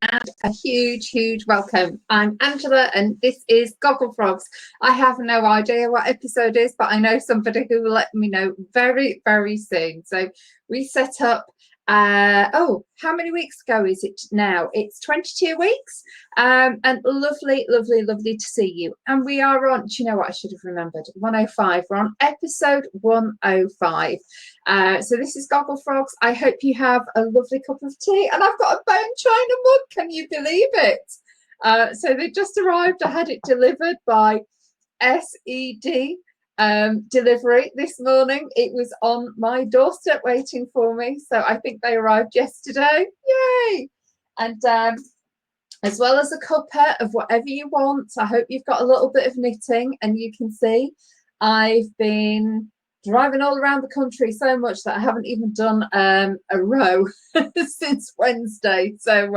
and a huge welcome. I'm Angela and this is Gogglefrogs. I have no idea what episode is, but I know somebody who will let me know very soon. So we set up how many weeks ago is it now? It's 22 weeks, and lovely to see you. And we are on, do you know what, I should have remembered, 105. We're on episode 105. So this is Gogglefrogs. I hope you have a lovely cup of tea, and I've got a bone china mug. Can you believe it? So they just arrived. I had it delivered by SED delivery this morning. It was on my doorstep waiting for me, so I think they arrived yesterday. Yay! And as well as a cuppa of whatever you want. I hope you've got a little bit of knitting, and you can see I've been driving all around the country so much that I haven't even done a row since Wednesday. So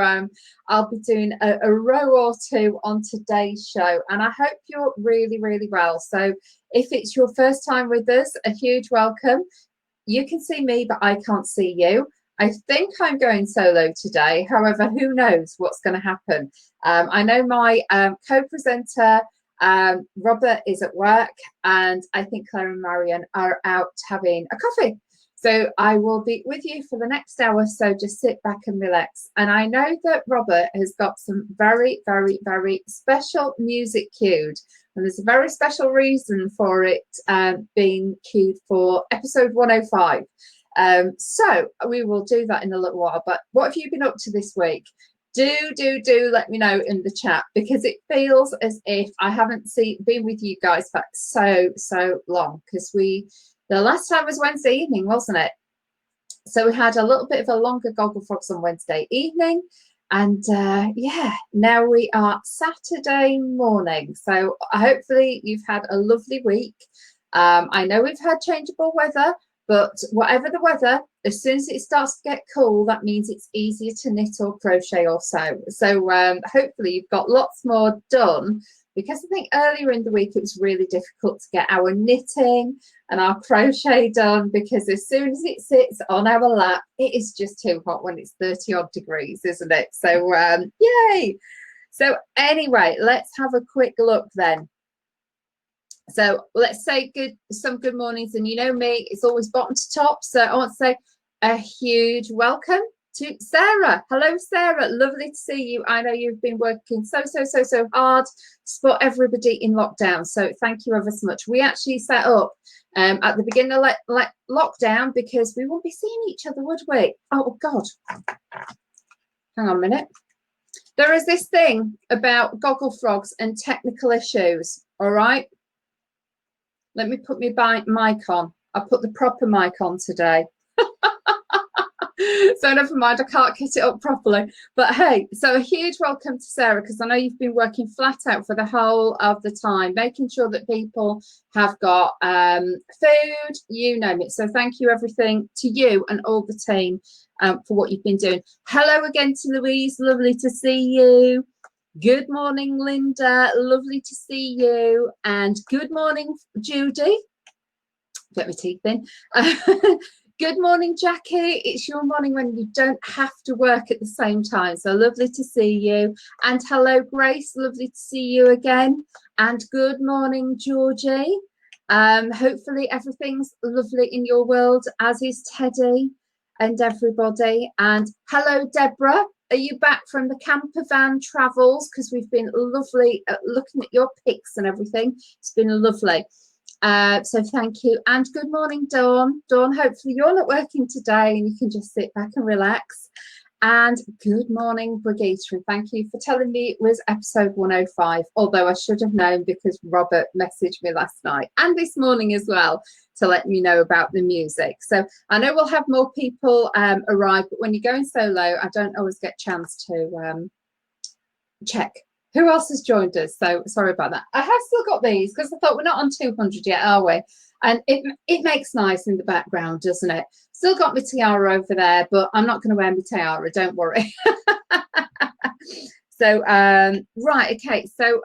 I'll be doing a row or two on today's show, and I hope you're really well. So if it's your first time with us, a huge welcome. You can see me, but I can't see you. I think I'm going solo today. However, who knows what's going to happen. I know my co-presenter Robert is at work, and I think Claire and Marion are out having a coffee. So I will be with you for the next hour, so just sit back and relax. And I know that Robert has got some very special music cued, and there's a very special reason for it being cued for episode 105. So we will do that in a little while. But what have you been up to this week? Do let me know in the chat, because it feels as if I haven't been with you guys for so long, because the last time was Wednesday evening, wasn't it? So we had a little bit of a longer Gogglefrogs on Wednesday evening, and yeah, now we are Saturday morning. So hopefully you've had a lovely week. I know we've had changeable weather, but whatever the weather, as soon as it starts to get cool, that means it's easier to knit or crochet or sew. So hopefully you've got lots more done, because I think earlier in the week it was really difficult to get our knitting and our crochet done, because as soon as it sits on our lap, it is just too hot when it's 30 odd degrees, isn't it? So yay! So anyway, let's have a quick look then. So let's say some good mornings, and you know me, it's always bottom to top. So I want to say a huge welcome to Sarah. Hello, Sarah. Lovely to see you. I know you've been working so hard to support everybody in lockdown. So thank you ever so much. We actually set up at the beginning of lockdown, because we won't be seeing each other, would we? Oh God. Hang on a minute. There is this thing about Gogglefrogs and technical issues. All right. Let me put my mic on. I put the proper mic on today. So never mind, I can't get it up properly. But hey, so a huge welcome to Sarah, because I know you've been working flat out for the whole of the time, making sure that people have got food, you name it. So thank you everything to you and all the team for what you've been doing. Hello again to Louise, lovely to see you. Good morning, Linda. Lovely to see you. And good morning, Judy. Get my teeth in. Good morning, Jackie. It's your morning when you don't have to work at the same time. So lovely to see you. And hello, Grace. Lovely to see you again. And good morning, Georgie. Hopefully everything's lovely in your world, as is Teddy and everybody. And hello, Deborah. Are you back from the camper van travels? Because we've been lovely looking at your pics and everything. It's been lovely. So thank you. And good morning, Dawn. Dawn, hopefully you're not working today and you can just sit back and relax. And good morning, Brigitte. And thank you for telling me it was episode 105, although I should have known, because Robert messaged me last night and this morning as well to let me know about the music. So I know we'll have more people arrive, but when you're going solo, I don't always get a chance to check who else has joined us. So sorry about that. I have still got these, because I thought we're not on 200 yet, are we? And it makes nice in the background, doesn't it? Still got my tiara over there, but I'm not going to wear my tiara, don't worry. So right, okay, so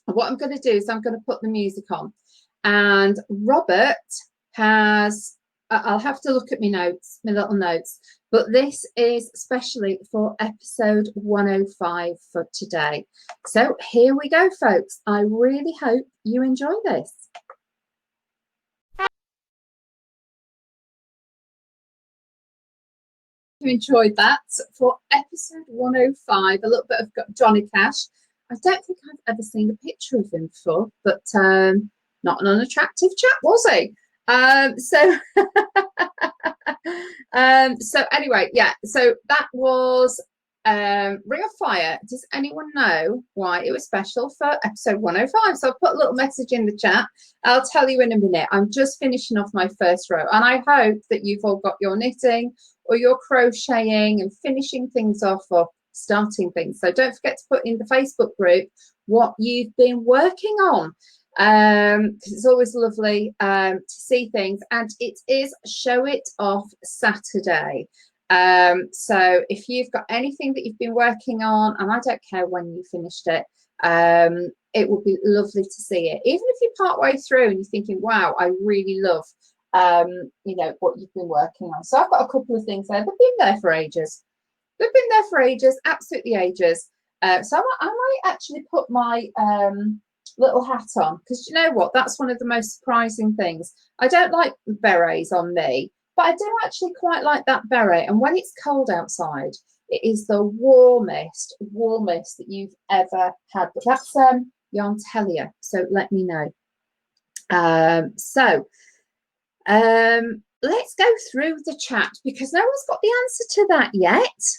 what I'm going to do is I'm going to put the music on, and Robert has I'll have to look at my notes, my little notes. But this is specially for episode 105 for today. So here we go, folks. I really hope you enjoy this. You enjoyed that for episode 105, a little bit of Johnny Cash. I don't think I've ever seen a picture of him before, but not an unattractive chap, was he? So anyway, yeah, so that was Ring of Fire. Does anyone know why it was special for episode 105? So I'll put a little message in the chat. I'll tell you in a minute. I'm just finishing off my first row, and I hope that you've all got your knitting or your crocheting and finishing things off or starting things. So don't forget to put in the Facebook group what you've been working on, because it's always lovely to see things. And it is Show It Off Saturday. So if you've got anything that you've been working on, and I don't care when you finished it, it would be lovely to see it. Even if you're part way through and you're thinking, wow, I really love you know, what you've been working on. So I've got a couple of things there. They've been there for ages. They've been there for ages, absolutely ages. So I might actually put my little hat on, because you know what? That's one of the most surprising things. I don't like berets on me, but I do actually quite like that beret. And when it's cold outside, it is the warmest that you've ever had. But that's Yarntelia, so let me know. Let's go through the chat, because no one's got the answer to that yet.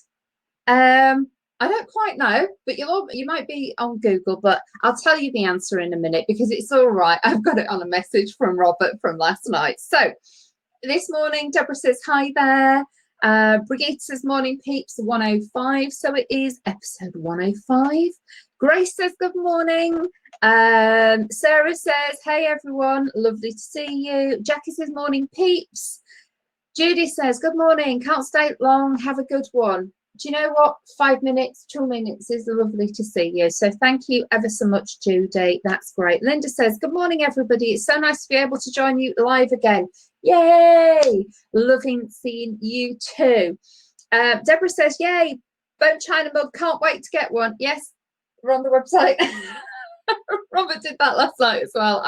I don't quite know, but you might be on Google, but I'll tell you the answer in a minute, because it's all right. I've got it on a message from Robert from last night. So this morning, Deborah says, hi there. Brigitte says, morning peeps, 105. So it is episode 105. Grace says, good morning. Sarah says, hey everyone, lovely to see you. Jackie says, morning peeps. Judy says, good morning, can't stay long, have a good one. Do you know what? 5 minutes, 2 minutes is lovely to see you. So thank you ever so much, Judy. That's great. Linda says, good morning, everybody. It's so nice to be able to join you live again. Yay! Loving seeing you too. Deborah says, yay, bone china mug, can't wait to get one. Yes, we're on the website. Robert did that last night as well.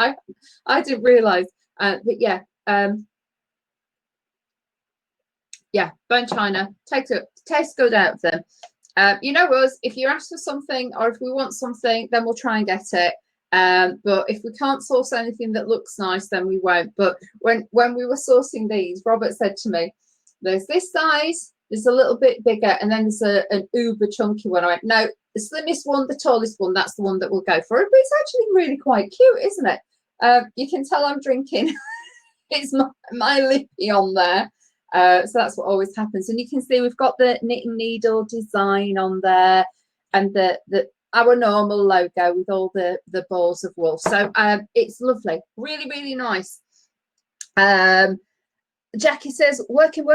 I didn't realise. But yeah. Yeah, bone china tastes good out of them. You know us, if you ask for something or if we want something, then we'll try and get it. But if we can't source anything that looks nice, then we won't. But when we were sourcing these, Robert said to me, there's this size, there's a little bit bigger, and then there's an uber chunky one. I went, no, the slimmest one, the tallest one, that's the one that we'll go for it. But it's actually really quite cute, isn't it? You can tell I'm drinking. It's my lippy on there. So that's what always happens. And you can see we've got the knitting needle design on there, and our normal logo with all the balls of wool. So it's lovely, really, really nice. Jackie says, working.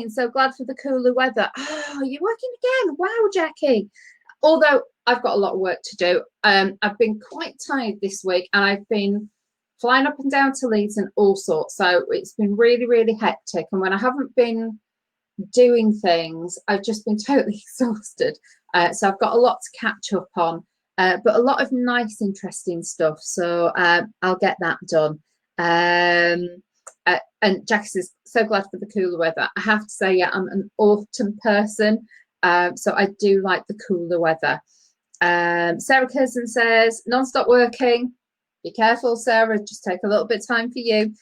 So glad for the cooler weather. Oh, you're working again. Wow, Jackie. Although I've got a lot of work to do. I've been quite tired this week, and I've been flying up and down to Leeds and all sorts. So it's been really, really hectic. And when I haven't been doing things, I've just been totally exhausted. So I've got a lot to catch up on, but a lot of nice, interesting stuff. So I'll get that done. And Jackie says, so glad for the cooler weather. I have to say, yeah, I'm an autumn person. So I do like the cooler weather. Sarah Curzon says, non-stop working. Be careful, Sarah. Just take a little bit of time for you.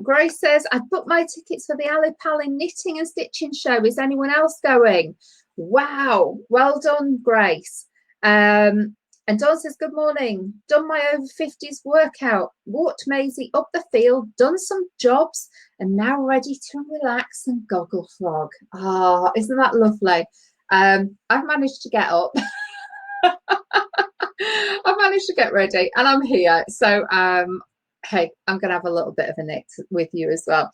Grace says, I've booked my tickets for the Ali Pali knitting and stitching show. Is anyone else going? Wow. Well done, Grace. And Dawn says, good morning. Done my over 50s workout. Walked Maisie up the field. Done some jobs. And now ready to relax and goggle frog. Ah, oh, isn't that lovely? I've managed to get up. I've managed to get ready and I'm here. So, hey, I'm going to have a little bit of a knit with you as well.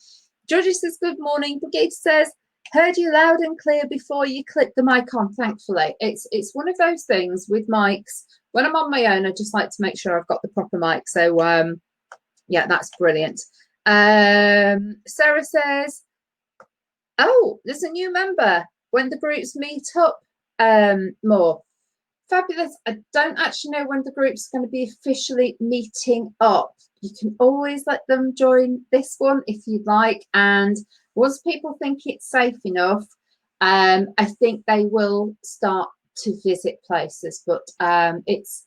Georgie says, good morning. Brigitte says, heard you loud and clear before you click the mic on, thankfully. It's one of those things with mics. When I'm on my own, I just like to make sure I've got the proper mic. So, yeah, that's brilliant. Sarah says, oh, there's a new member when the groups meet up more. Fabulous. I don't actually know when the group's going to be officially meeting up. You can always let them join this one if you'd like. And once people think it's safe enough, I think they will start to visit places. But it's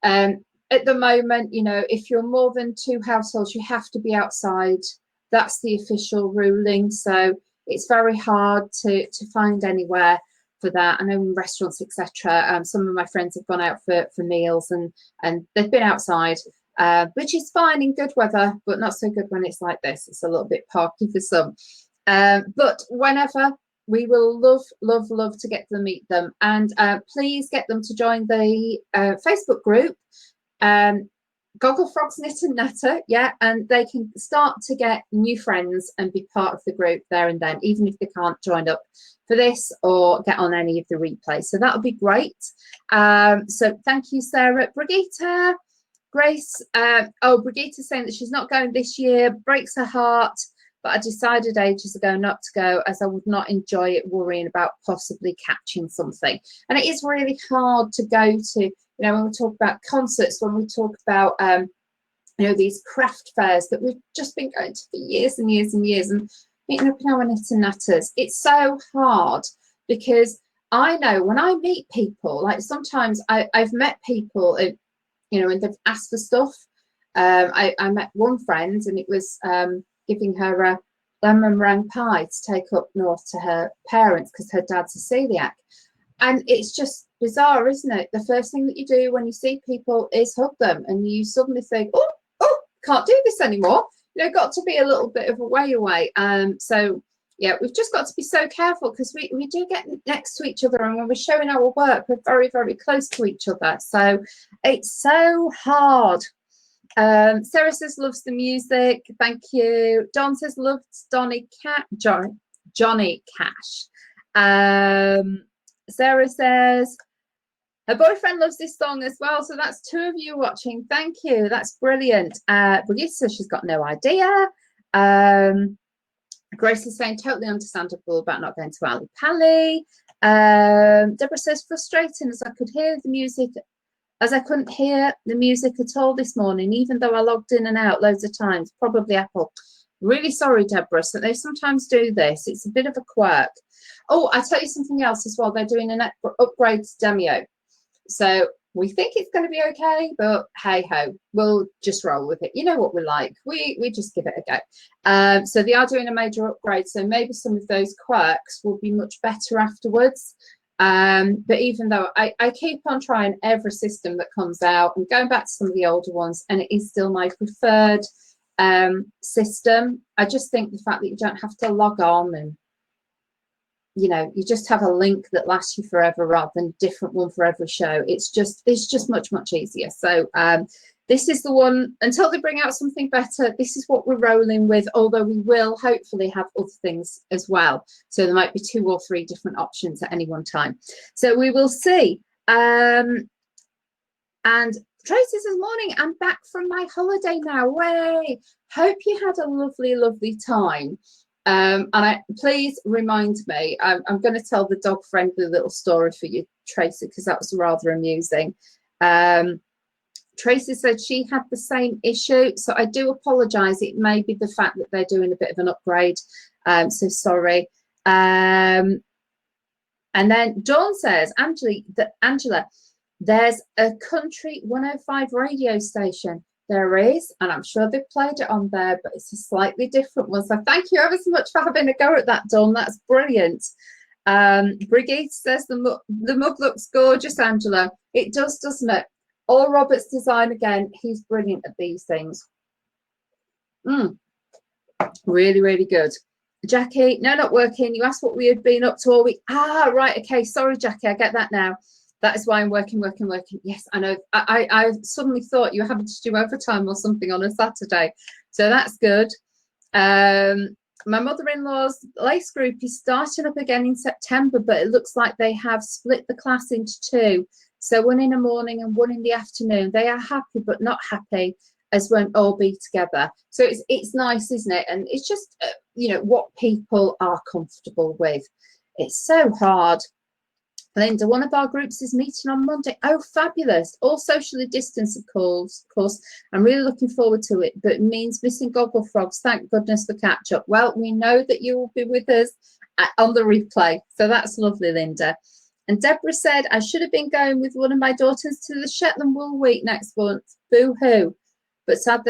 at the moment, you know, if you're more than 2 households, you have to be outside. That's the official ruling. So it's very hard to find anywhere for that. I know in restaurants, etc. Some of my friends have gone out for meals and they've been outside, which is fine in good weather, but not so good when it's like this. It's a little bit parky for some. But whenever, we will love to get to meet them, and please get them to join the Facebook group. Gogglefrogs Knit and Natter, yeah, and they can start to get new friends and be part of the group there and then, even if they can't join up for this or get on any of the replays. So that would be great. So thank you, Sarah. Brigitte, Grace, Brigitte's saying that she's not going this year, breaks her heart, but I decided ages ago not to go as I would not enjoy it, worrying about possibly catching something. And it is really hard to go to, you know, when we talk about concerts, when we talk about, you know, these craft fairs that we've just been going to for years and years and years, and meeting up in our knit and natters, it's so hard because I know when I meet people, like sometimes I've met people, you know, and they've asked for stuff. I met one friend and it was giving her a lemon meringue pie to take up north to her parents because her dad's a celiac. And it's just bizarre, isn't it? The first thing that you do when you see people is hug them, and you suddenly think, oh, can't do this anymore. You know, got to be a little bit of a way away. So yeah, we've just got to be so careful because we do get next to each other, and when we're showing our work, we're very, very close to each other. So it's so hard. Sarah says loves the music. Thank you. Don says loves Johnny Cash. Sarah says her boyfriend loves this song as well. So that's 2 of you watching. Thank you. That's brilliant. Brigitte says she's got no idea. Grace is saying totally understandable about not going to Ali Pali. Deborah says frustrating as I could hear the music, as I couldn't hear the music at all this morning, even though I logged in and out loads of times. Probably Apple. Really sorry, Deborah. So they sometimes do this. It's a bit of a quirk. Oh, I'll tell you something else as well. They're doing an upgrade to Demio. So we think it's going to be okay, but hey ho, we'll just roll with it. You know what we're like. We just give it a go. So they are doing a major upgrade. So maybe some of those quirks will be much better afterwards. But even though I keep on trying every system that comes out and going back to some of the older ones, and it is still my preferred system. I just think the fact that you don't have to log on and, you know, you just have a link that lasts you forever rather than a different one for every show. It's just much easier. So this is the one, until they bring out something better, this is what we're rolling with, although we will hopefully have other things as well. So there might be 2 or 3 different options at any one time. So we will see. And Tracy says, morning, I'm back from my holiday now. Way. Hope you had a lovely time. And please remind me, I'm going to tell the dog-friendly little story for you, Tracy, because that was rather amusing. Tracy said she had the same issue, so I do apologise. It may be the fact that they're doing a bit of an upgrade, so sorry. And then Dawn says, Angela, there's a country 105 radio station. There is, and I'm sure they've played it on there, but it's a slightly different one. So thank you ever so much for having a go at that, Dawn. That's brilliant. Brigitte says the mug looks gorgeous, Angela. It does, doesn't it? All Robert's design again. He's brilliant at these things. Really good. Jackie, no, not working. You asked what we had been up to all week. Ah, right. Okay. Sorry, Jackie. I get that now. That is why I'm working. Yes, I know. I suddenly thought you were having to do overtime or something on a Saturday. So that's good. My mother-in-law's lace group is starting up again in September, but it looks like they have split the class into 2. So one in the morning and one in the afternoon. They are happy but not happy. as won't all be together. So it's nice, isn't it? And it's just, you know, what people are comfortable with. It's so hard. Linda, one of our groups is meeting on Monday. Oh, fabulous. All socially distanced, of course. I'm really looking forward to it, but it means missing Gogglefrogs. Thank goodness for catch up. Well, we know that you will be with us on the replay. So that's lovely, Linda. And Deborah said, I should have been going with one of my daughters to the Shetland Wool Week next month. Boo-hoo. But sad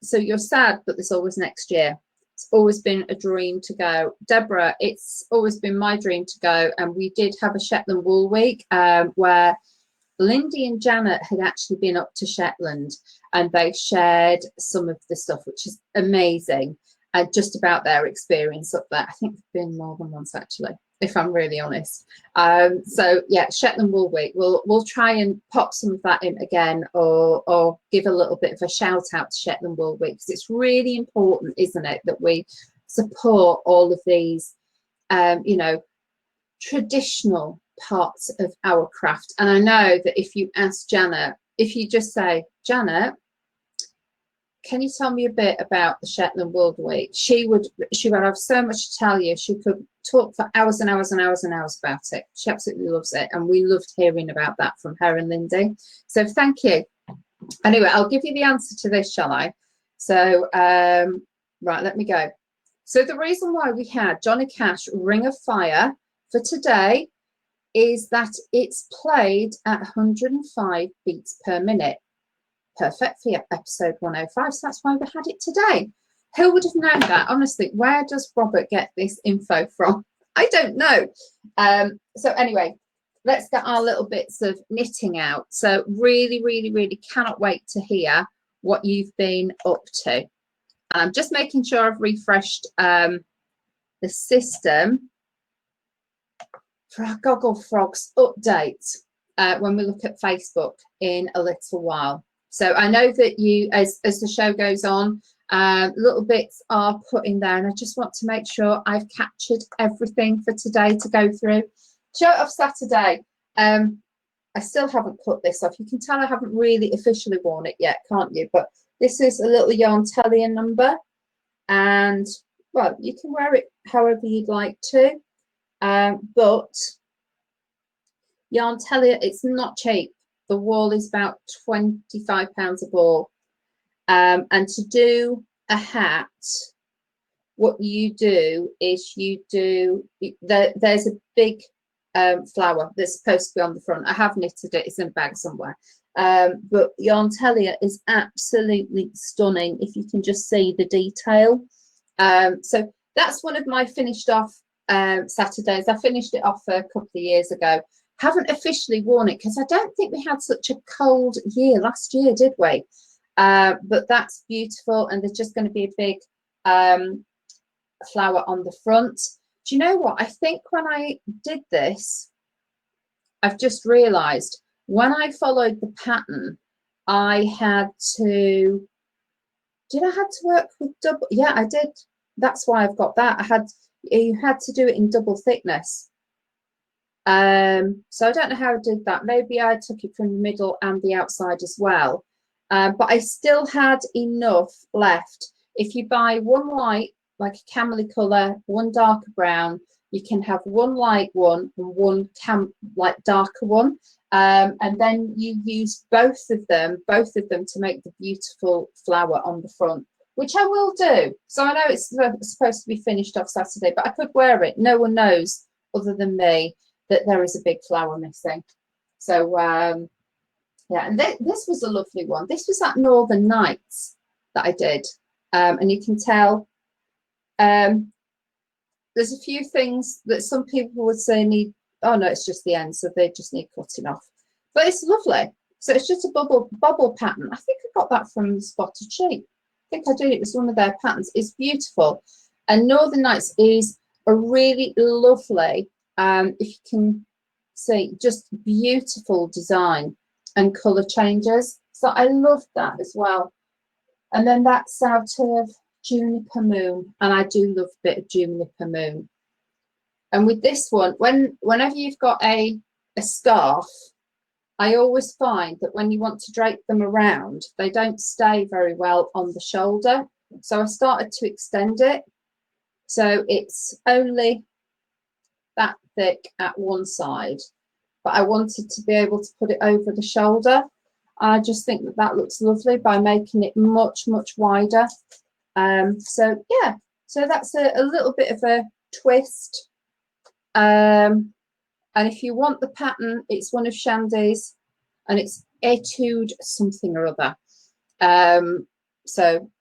so you're sad, but there's always next year. It's always been a dream to go. Deborah, it's always been my dream to go. And we did have a Shetland Wool Week where Lindy and Janet had actually been up to Shetland and they shared some of the stuff, which is amazing, just about their experience up there. I think they've been more than once, actually, if I'm really honest. So yeah, Shetland Wool Week. We'll try and pop some of that in again, or give a little bit of a shout out to Shetland Wool Week, because it's really important, isn't it, that we support all of these, you know, traditional parts of our craft. And I know that if you ask Janet, if you just say, Janet, can you tell me a bit about the Shetland Wool Week? She would have so much to tell you. She could talk for hours and hours and hours and hours about it. She absolutely loves it. And we loved hearing about that from her and Lindy. So thank you. Anyway, I'll give you the answer to this, shall I? So, right, let me go. So the reason why we had Johnny Cash Ring of Fire for today is that it's played at 105 beats per minute. Perfect for episode 105, so that's why we had it today. Who would have known that? Honestly, where does Robert get this info from? I don't know. So anyway, let's get our little bits of knitting out. So really cannot wait to hear what you've been up to. And I'm just making sure I've refreshed the system for our Gogglefrogs update when we look at Facebook in a little while. So I know that you, as the show goes on, little bits are put in there, and I just want to make sure I've captured everything for today to go through. Show of Saturday. I still haven't put this off. You can tell I haven't really officially worn it yet, can't you? But this is a little Yarn Tellier number, and well, you can wear it however you'd like to. But Yarn Tellier, it's not cheap. The wool is about £25 a ball. And to do a hat, what you do is there's a big flower that's supposed to be on the front. I have knitted it. It's in a bag somewhere. But Yarn Tellier is absolutely stunning if you can just see the detail. So that's one of my finished off Saturdays. I finished it off a couple of years ago. Haven't officially worn it because I don't think we had such a cold year last year, did we? But that's beautiful, and there's just going to be a big flower on the front. Do you know what? I think when I did this, I've just realized when I followed the pattern, I had to, did I have to work with double? Yeah, I did. That's why I've got that. You had to do it in double thickness. So I don't know how I did that. Maybe I took it from the middle and the outside as well. But I still had enough left. If you buy one light, like a camely colour, one darker brown, you can have one light one and one like darker one. And then you use both of them to make the beautiful flower on the front, which I will do. So I know it's supposed to be finished off Saturday, but I could wear it. No one knows other than me that there is a big flower missing. So yeah, and this was a lovely one. This was that Northern Nights that I did, and you can tell there's a few things that some people would say need, oh no, it's just the end, so they just need cutting off, but it's lovely. So it's just a bubble pattern. I think I got that from Spotted Sheep. I think I did. It was one of their patterns. It's beautiful, and Northern Nights is a really lovely, if you can see, just beautiful design and colour changes. So I loved that as well. And then that's out of Juniper Moon, and I do love a bit of Juniper Moon. And with this one, whenever you've got a scarf I always find that when you want to drape them around, they don't stay very well on the shoulder. So I started to extend it. So it's only that thick at one side, but I wanted to be able to put it over the shoulder. I just think that that looks lovely by making it much, much wider. So yeah, so that's a little bit of a twist. And if you want the pattern, it's one of Shandy's, and it's Etude something or other. So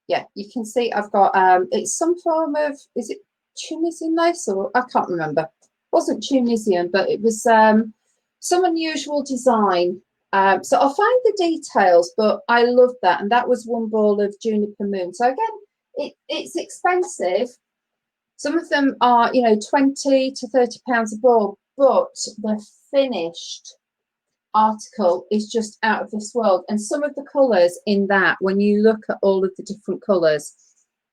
yeah, you can see I've got it's some form of, is it Tunisian lace, or I can't remember. It wasn't Tunisian, but it was some unusual design. So I'll find the details, but I love that, and that was one ball of Juniper Moon. So again, it's expensive. Some of them are, you know, £20 to £30 a ball, but the finished article is just out of this world. And some of the colours in that, when you look at all of the different colours,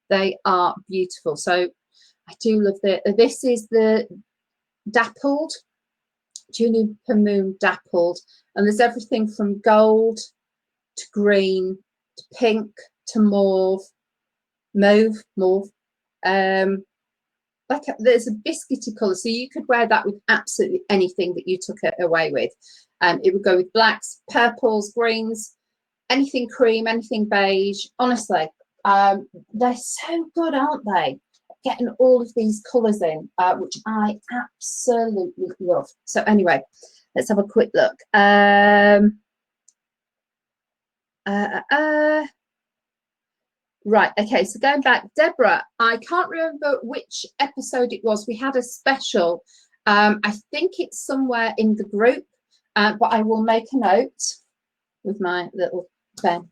they are beautiful. So I do love this is the dappled, Juniper Moon dappled, and there's everything from gold to green to pink to mauve. Like there's a biscuity colour, so you could wear that with absolutely anything that you took it away with. It would go with blacks, purples, greens, anything cream, anything beige. Honestly, they're so good, aren't they? Getting all of these colours in, which I absolutely love. So anyway, let's have a quick look. Right, okay, so going back, Deborah, I can't remember which episode it was. We had a special. I think it's somewhere in the group, but I will make a note with my little pen.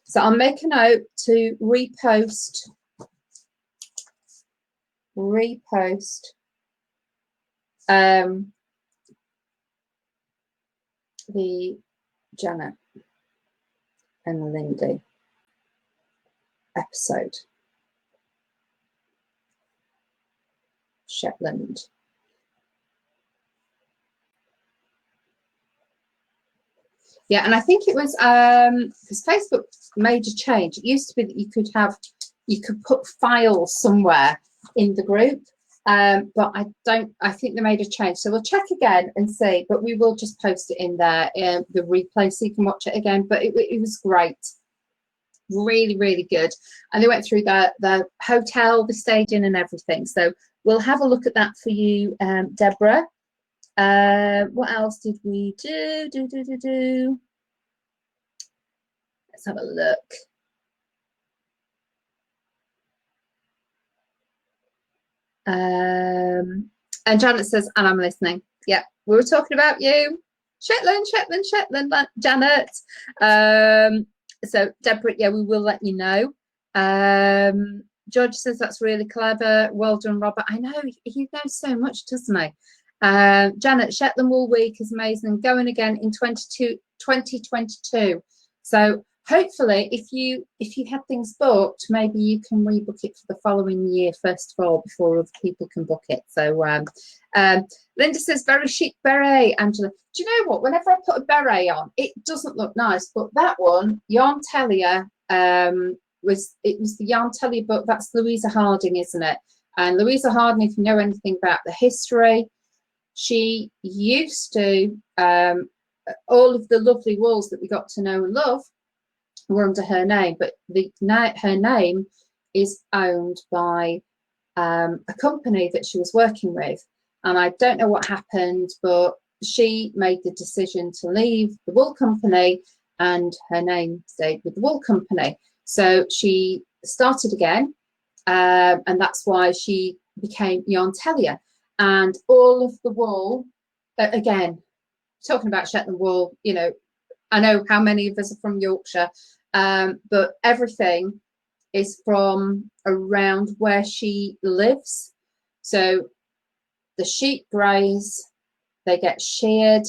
So I'll make a note to repost the Janet and Lindy episode. Shetland. Yeah, and I think it was because Facebook made a change. It used to be that you could put files somewhere in the group, but I think they made a change. So we'll check again and see, but we will just post it in there, the replay, so you can watch it again. But it was great. Really, really good. And they went through the hotel, the staging and everything. So we'll have a look at that for you, Deborah. What else did we do? Let's have a look. And Janet says, and I'm listening. Yeah, we were talking about you. Shetland, Janet. So Deborah, yeah, we will let you know. George says that's really clever. Well done, Robert. I know he knows so much, doesn't he? Janet, Shetland Wool Week is amazing. Going again in 2022. So hopefully, if you had things booked, maybe you can rebook it for the following year first of all before other people can book it. So Linda says very chic beret. Angela, do you know what? Whenever I put a beret on, it doesn't look nice. But that one, Yarn Tellier, was the Yarn Tellier book. That's Louisa Harding, isn't it? And Louisa Harding, if you know anything about the history, she used to all of the lovely wools that we got to know and love were under her name, but her name is owned by a company that she was working with, and I don't know what happened, but she made the decision to leave the wool company and her name stayed with the wool company. So she started again, and that's why she became Yarn Tellier. And all of the wool, again, talking about Shetland wool, you know, I know how many of us are from Yorkshire, but everything is from around where she lives. So the sheep graze, they get sheared,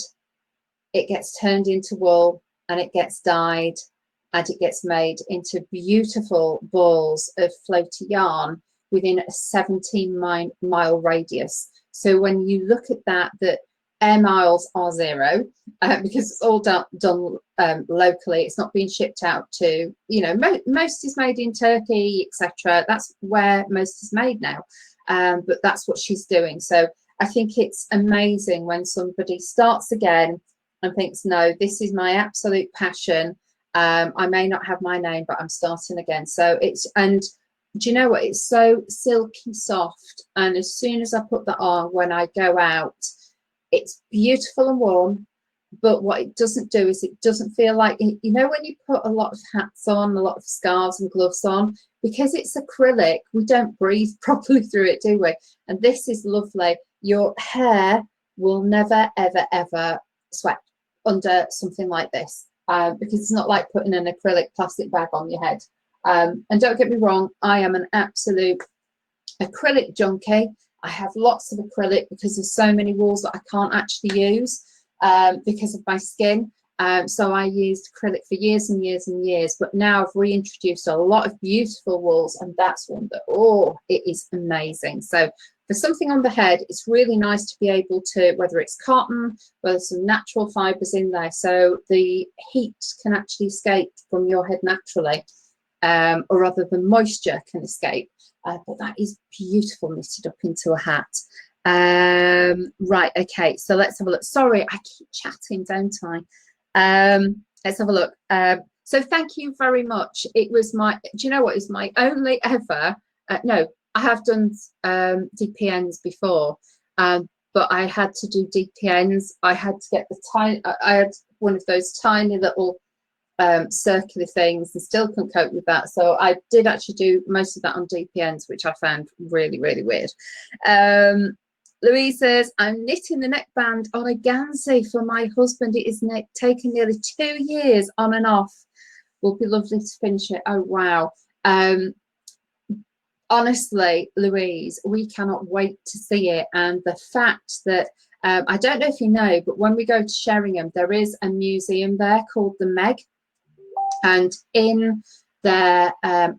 it gets turned into wool, and it gets dyed, and it gets made into beautiful balls of floaty yarn within a 17-mile radius. So when you look at that air miles are zero, because it's all done locally. It's not being shipped out to, you know, most is made in Turkey, etc. That's where most is made now, but that's what she's doing. So I think it's amazing when somebody starts again and thinks, no, this is my absolute passion. I may not have my name, but I'm starting again. So it's, and do you know what, it's so silky soft, and as soon as I put that on when I go out, it's beautiful and warm. But what it doesn't do is it doesn't feel like, you know, when you put a lot of hats on, a lot of scarves and gloves on, because it's acrylic, we don't breathe properly through it, do we? And this is lovely. Your hair will never, ever, ever sweat under something like this, because it's not like putting an acrylic plastic bag on your head. And don't get me wrong, I am an absolute acrylic junkie. I have lots of acrylic because there's so many wools that I can't actually use because of my skin. So I used acrylic for years and years and years, but now I've reintroduced a lot of beautiful wools, and that's one that, oh, it is amazing. So for something on the head, it's really nice to be able to, whether it's cotton, whether some natural fibres in there, so the heat can actually escape from your head naturally, or rather the moisture can escape. But that is beautiful knitted up into a hat. Right, okay, so let's have a look. Sorry, I keep chatting, don't I? Let's have a look. So thank you very much. It was my, do you know what, it's my only ever, no, I have done DPNs before, but I had to do DPNs. I had to get the tiny, I had one of those tiny little circular things, and still couldn't cope with that. So I did actually do most of that on DPNs, which I found really, really weird. Louise says, I'm knitting the neckband on a Gansey for my husband. It is taken nearly 2 years on and off. Will be lovely to finish it. Oh, wow. Honestly, Louise, we cannot wait to see it. And the fact that, I don't know if you know, but when we go to Sheringham, there is a museum there called the Meg. And in their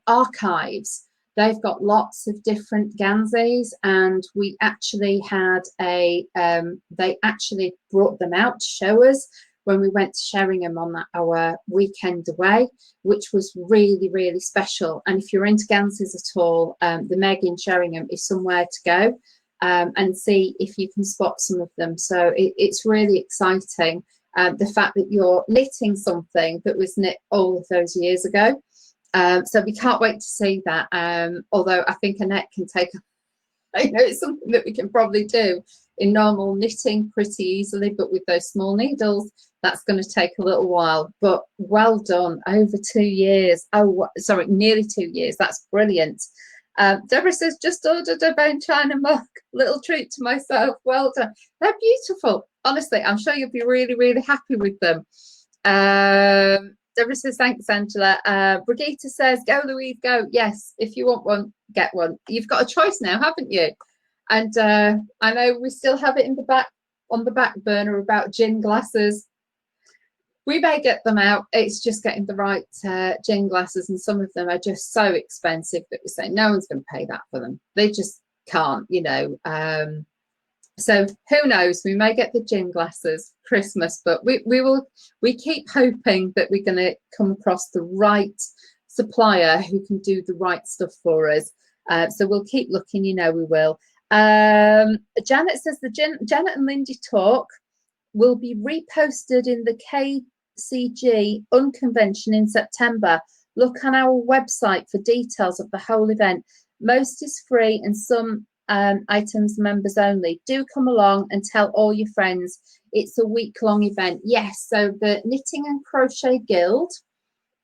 archives, they've got lots of different Ganseys, and we actually had a, they actually brought them out to show us when we went to Sheringham on our weekend away, which was really, really special. And if you're into Ganseys at all, the Meg in Sheringham is somewhere to go and see if you can spot some of them. So it's really exciting. The fact that you're knitting something that was knit all of those years ago. So we can't wait to see that. Although I think Annette can take, I know it's something that we can probably do in normal knitting pretty easily, but with those small needles, that's going to take a little while. But well done, over 2 years. Oh, sorry, nearly 2 years. That's brilliant. Deborah says, just ordered a bone china mug. Little treat to myself. Well done. They're beautiful. Honestly, I'm sure you'll be really, really happy with them. Deborah says, thanks, Angela. Brigitte says, go, Louise, go. Yes, if you want one, get one. You've got a choice now, haven't you? And I know we still have it in the back, on the back burner about gin glasses. We may get them out. It's just getting the right gin glasses, and some of them are just so expensive that we say no one's going to pay that for them. They just can't, you know. So who knows? We may get the gin glasses Christmas, but we keep hoping that we're going to come across the right supplier who can do the right stuff for us. So we'll keep looking, you know, we will. Janet says the Janet and Lindy talk will be reposted in the KCG Unconvention in September. Look on our website for details of the whole event. Most is free and some items members only. Do come along and tell all your friends. It's a week-long event. Yes, so the Knitting and Crochet Guild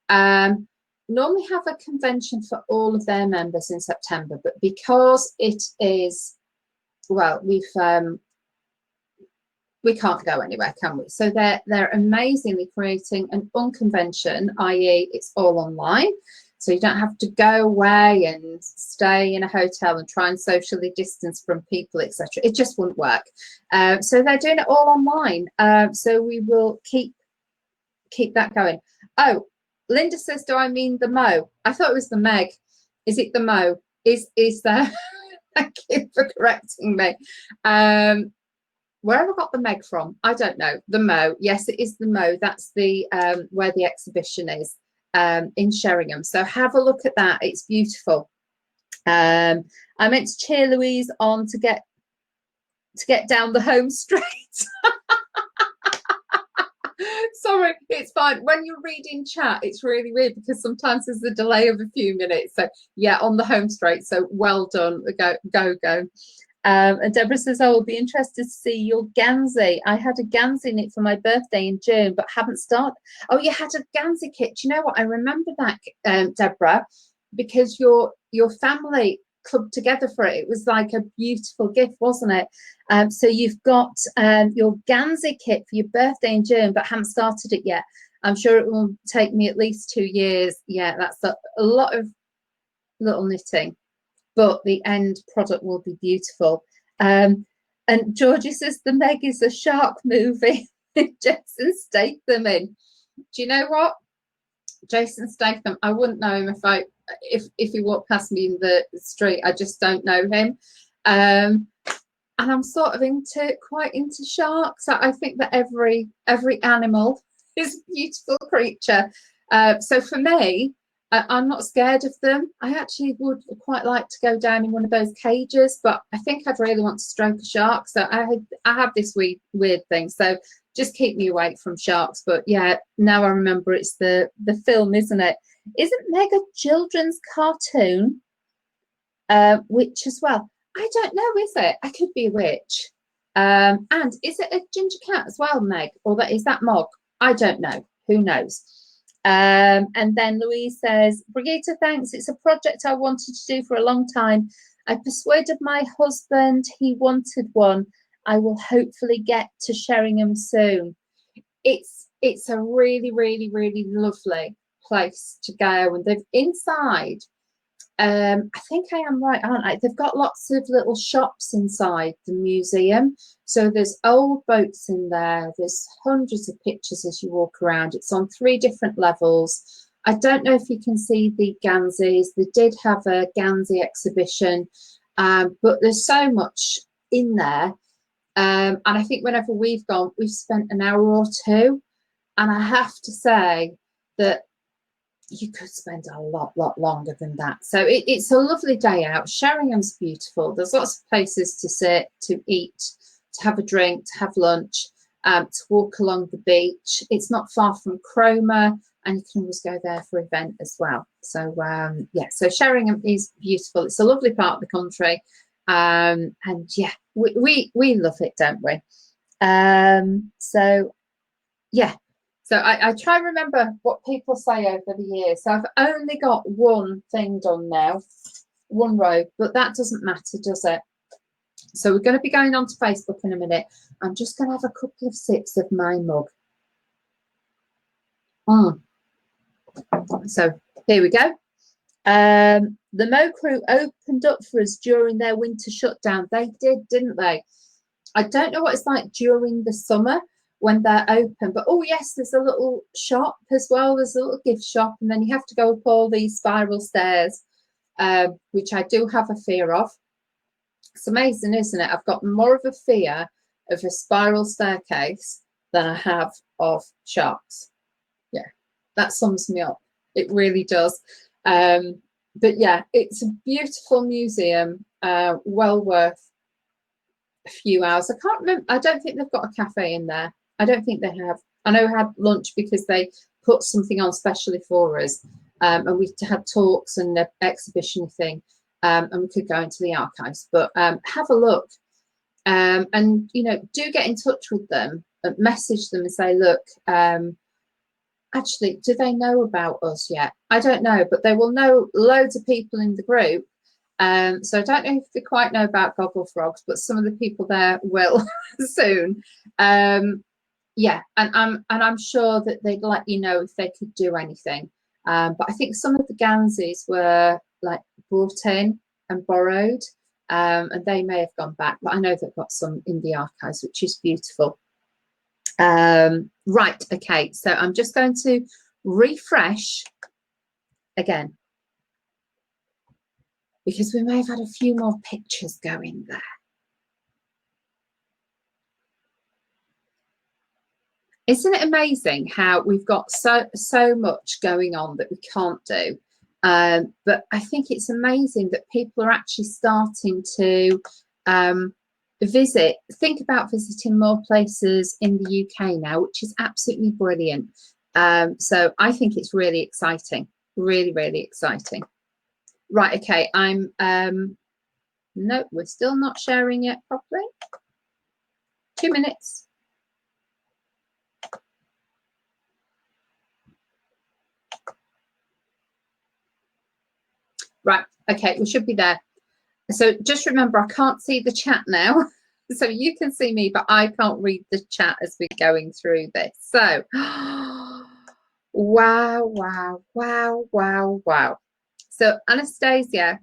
normally have a convention for all of their members in September, but because it is, well, we can't go anywhere, can we? So they're amazingly creating an unconvention, i.e. it's all online. So you don't have to go away and stay in a hotel and try and socially distance from people, etc. It just wouldn't work. So they're doing it all online. So we will keep that going. Oh, Linda says, do I mean the Mo? I thought it was the Meg. Is it the Mo? Is there? Thank you for correcting me. where have I got the Meg from? I don't know. The Mo. Yes, it is the Mo. That's the where the exhibition is in Sheringham. So have a look at that. It's beautiful. I meant to cheer Louise on to get down the home straight. Sorry, it's fine. When you're reading chat, it's really weird because sometimes there's a delay of a few minutes. So yeah, on the home straight. So well done. Go. And Deborah says, I will be interested to see your Gansey. I had a Gansey knit for my birthday in June, but haven't started. Oh, you had a Gansey kit. Do you know what? I remember that, Deborah, because your family clubbed together for it. It was like a beautiful gift, wasn't it? So you've got your Gansey kit for your birthday in June, but haven't started it yet. I'm sure it will take me at least 2 years. Yeah, that's a lot of little knitting, but the end product will be beautiful. And Georgie says the Meg is a shark movie with Jason Statham in. Do you know what? Jason Statham, I wouldn't know him if he walked past me in the street. I just don't know him. And I'm sort of quite into sharks. I think that every animal is a beautiful creature. So for me, I'm not scared of them. I actually would quite like to go down in one of those cages, but I think I'd really want to stroke a shark. So I have this weird thing. So just keep me away from sharks. But yeah, now I remember it's the film, isn't it? Isn't Meg a children's cartoon? Witch as well. I don't know, is it? I could be a witch. And is it a ginger cat as well, Meg? Or is that Mog? I don't know. Who knows? And then Louise says, Brigitte, thanks. It's a project I wanted to do for a long time. I persuaded my husband. He wanted one. I will hopefully get to Sheringham soon. It's a really, really, really lovely place to go. And they've inside, I think I am right, aren't I? They've got lots of little shops inside the museum. So there's old boats in there. There's hundreds of pictures as you walk around. It's on 3 different levels. I don't know if you can see the Ganseys. They did have a Gansey exhibition, but there's so much in there. And I think whenever we've gone, we've spent an hour or 2. And I have to say that you could spend a lot longer than that. So it's a lovely day out. Sheringham's beautiful. There's lots of places to sit, to eat, to have a drink, to have lunch, to walk along the beach. It's not far from Cromer, and you can always go there for an event as well. So yeah, so Sheringham is beautiful. It's a lovely part of the country, and yeah, we love it, don't we? So yeah. So I try and remember what people say over the years. So I've only got one thing done now, one row, but that doesn't matter, does it? So we're going to be going on to Facebook in a minute. I'm just going to have a couple of sips of my mug. So here we go. The Mo Crew opened up for us during their winter shutdown. They did, didn't they? I don't know what it's like during the summer when they're open, but oh yes, there's a little shop as well. There's a little gift shop, and then you have to go up all these spiral stairs, which I do have a fear of. It's amazing, isn't it? I've got more of a fear of a spiral staircase than I have of sharks. Yeah, that sums me up. It really does. But yeah, it's a beautiful museum, well worth a few hours. I can't remember. I don't think they've got a cafe in there. I don't think they have. I know we had lunch because they put something on specially for us, and we had talks and an exhibition thing, and we could go into the archives. But have a look, and do get in touch with them, message them, and say, look, actually, do they know about us yet? I don't know, but they will know loads of people in the group. So I don't know if they quite know about Gogglefrogs, but some of the people there will soon. Yeah, and I'm sure that they'd let you know if they could do anything. But I think some of the Ganseys were like brought in and borrowed, and they may have gone back. But I know they've got some in the archives, which is beautiful. Right, okay. So I'm just going to refresh again, because we may have had a few more pictures going there. Isn't it amazing how we've got so much going on that we can't do? But I think it's amazing that people are actually starting to think about visiting more places in the UK now, which is absolutely brilliant. So I think it's really exciting, really, really exciting. Right, okay, no, we're still not sharing it properly. 2 minutes. Right, okay, we should be there. So just remember, I can't see the chat now. So you can see me, but I can't read the chat as we're going through this. So, wow, wow, wow, wow, wow. So Anastasia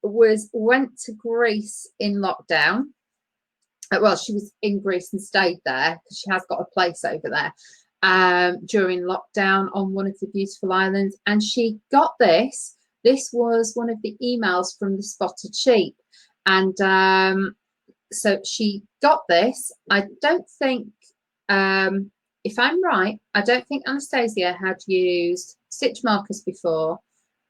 went to Greece in lockdown. Well, she was in Greece and stayed there because she has got a place over there during lockdown on one of the beautiful islands. And she got this. This was one of the emails from the spotted sheep. And so she got this. I don't think, if I'm right, I don't think Anastasia had used stitch markers before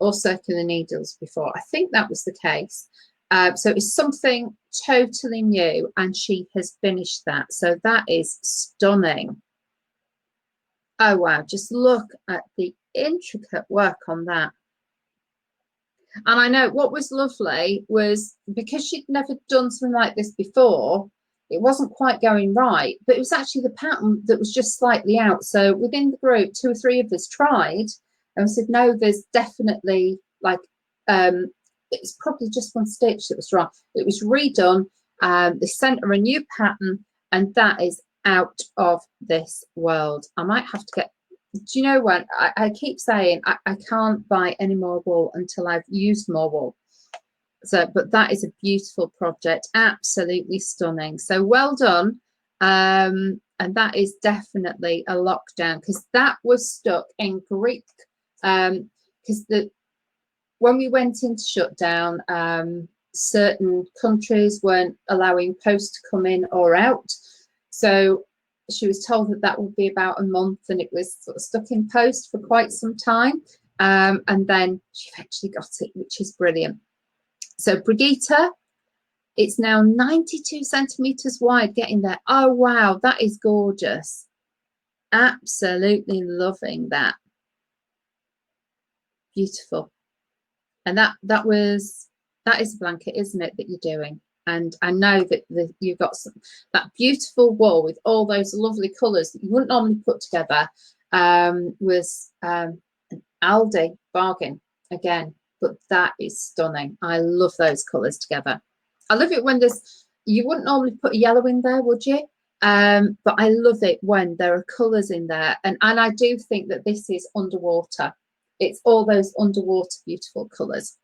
or circular needles before. I think that was the case. So it's something totally new, and she has finished that. So that is stunning. Oh, wow. Just look at the intricate work on that. And I know what was lovely was because she'd never done something like this before, it wasn't quite going right, but it was actually the pattern that was just slightly out. So within the group, 2 or 3 of us tried and we said, no, there's definitely like, it's probably just one stitch that was wrong. It was redone. They sent her a new pattern, and that is out of this world. I might have to get, do you know what? I keep saying I can't buy any more wool until I've used more wool. So, but that is a beautiful project, absolutely stunning. So well done. And that is definitely a lockdown, because that was stuck in Greek. Because when we went into shutdown, certain countries weren't allowing post to come in or out. So she was told that that would be about a month, and it was sort of stuck in post for quite some time. And then she eventually got it, which is brilliant. So Brigitte, it's now 92 centimeters wide, getting there. Oh, wow, that is gorgeous. Absolutely loving that. Beautiful. And that is a blanket, isn't it, that you're doing? And I know that you've got that beautiful wool with all those lovely colours that you wouldn't normally put together. Was an Aldi bargain again, but that is stunning. I love those colours together. I love it when you wouldn't normally put a yellow in there, would you? But I love it when there are colours in there. And I do think that this is underwater. It's all those underwater beautiful colours.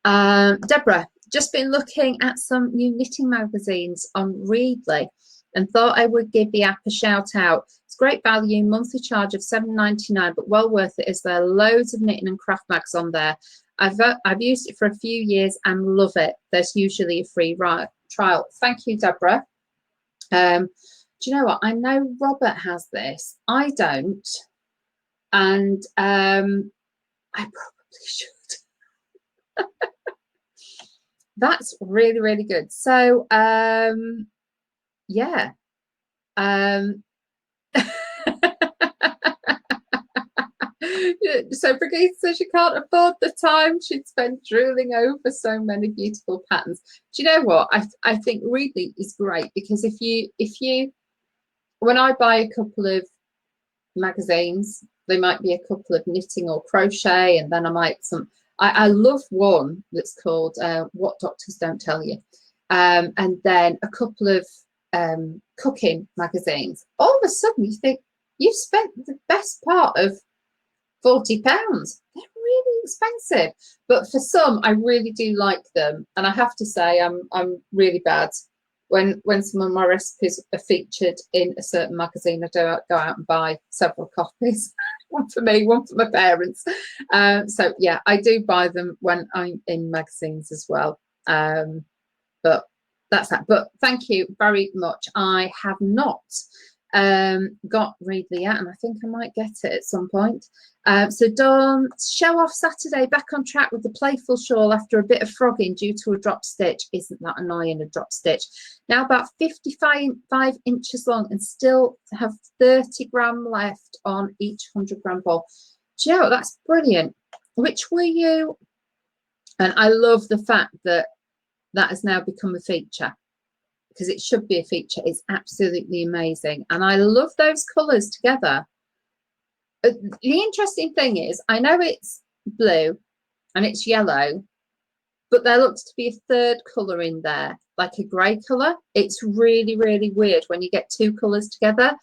Deborah, just been looking at some new knitting magazines on Readly and thought I would give the app a shout out. It's great value, monthly charge of $7.99, but well worth it as there are loads of knitting and craft mags on there. I've used it for a few years and love it. There's usually a free trial. Thank you, Deborah. Do you know what? I know Robert has this. I don't. And I probably should. That's really, really good. So yeah. So Brigitte says she can't afford the time she'd spent drooling over so many beautiful patterns. Do you know what? I think Readly is great, because if you when I buy a couple of magazines, they might be a couple of knitting or crochet, and then I love one that's called What Doctors Don't Tell You, and then a couple of cooking magazines. All of a sudden you think you've spent the best part of £40. They're really expensive, but for some I really do like them. And I have to say I'm really bad when some of my recipes are featured in a certain magazine. I do go out and buy several copies, one for me, one for my parents. So yeah, I do buy them when I'm in magazines as well. But that's that. But thank you very much. I have not got Readly yet, and I think I might get it at some point. So Dawn, show off Saturday, back on track with the playful shawl after a bit of frogging due to a drop stitch. Isn't that annoying, a drop stitch? Now about 55 inches long and still have 30 gram left on each 100 gram ball. Do you know, that's brilliant. Which were you? And I love the fact that that has now become a feature, because it should be a feature. It's absolutely amazing. And I love those colours together. The interesting thing is, I know it's blue and it's yellow, but there looks to be a third colour in there, like a grey colour. It's really, really weird when you get two colours together.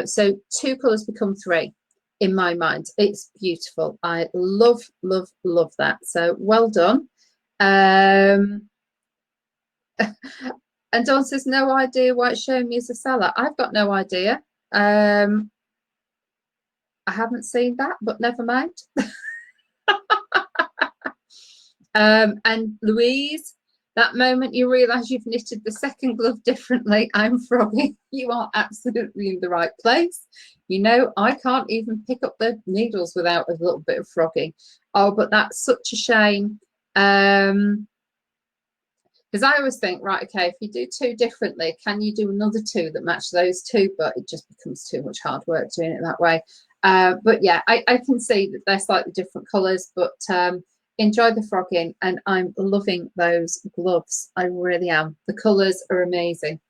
So two colours become three in my mind. It's beautiful. I love, love, love that. So well done. And Dawn says, no idea why it's showing me as a seller. I've got no idea. I haven't seen that, but never mind. And Louise, that moment you realise you've knitted the second glove differently, I'm frogging. You are absolutely in the right place. You know, I can't even pick up the needles without a little bit of frogging. Oh, but that's such a shame. Because I always think, right, okay, if you do two differently, can you do another two that match those two? But it just becomes too much hard work doing it that way. But yeah, I can see that they're slightly different colours, but enjoy the frogging, and I'm loving those gloves. I really am. The colours are amazing,